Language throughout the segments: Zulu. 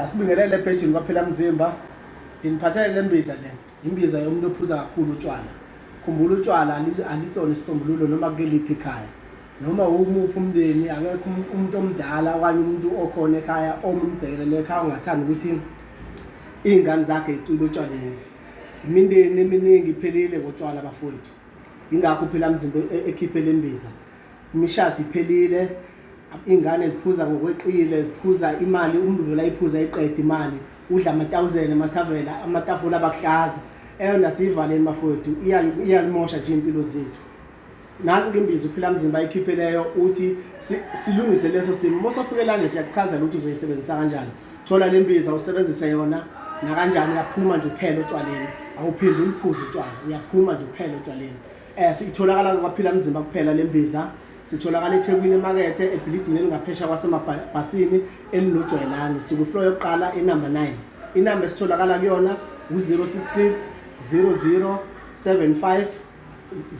Asibingelele epejini kwaphela mzimba. Ndiniphathele le mbiza le. Imbiza yomuntu ophuza kakhulu utshwala. Khumbula utshwala alisona isisombululo noma kuliphi ikhaya. Noma umuphi umndeni akekho umuntu omdala okanye umuntu okhona ekhaya ombhekele ekhaya ongathanda ukuthi izingane zakhe icule utshwaleni. Imindeni eminingi iphelile ngotshwala bafowethu. Ingakho phela mzimba ekhiphe le mbiza. Imishado iphelile, ingane ziphuza ngokweqile, ziphuza imali, umuntu vela iphuza iqeda imali, udla ama-1000 emathavela, amatafula abakuhlaza. Eyona siyivaleni bafowethu, iyazimosha nje impilo zethu. Nansi ke imbiza uphila mzimba ayikhipheleyo uthi silungise leso simo. Mosofike la nje siyakuchazela ukuthi uzoyisebenzisa kanjani. Thola le mbiza usebenzise yona na kanjani uyaphuma nje uphele utshwaleni. Awuphindi uliphuze utshwala, uyaphuma nje uphele utshwaleni. Sitholakala kwaphila mzimba kuphela le mbiza. Sitholakala eThekwini emakethe ebhilidini elingaphesha kwasemabhasini elinojwayelani. Sikufloor yokuqala enumber 9. Inamba esitholakala kuyona u066 00 75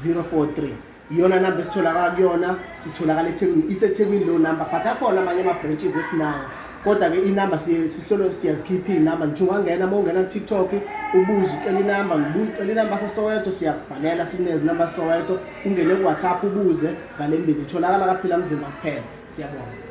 043. Iyona namba esitholakala kuyona. Sitholakala eThekwini, iseThekwini lo number, but akhona amanye ama-branches esinawo. Kodwa ke inamba sihlolo siyazikhipha inamba. Nje ungangena mawungena ku-TikTok ubuze ucela inamba, ucela inamba saSoweto, siyakubhalela sinezi namba saSoweto. Ungene ku-WhatsApp ubuze ngale mbiza. Itholakala kwaphila mzimba kuphela. Siyabonga.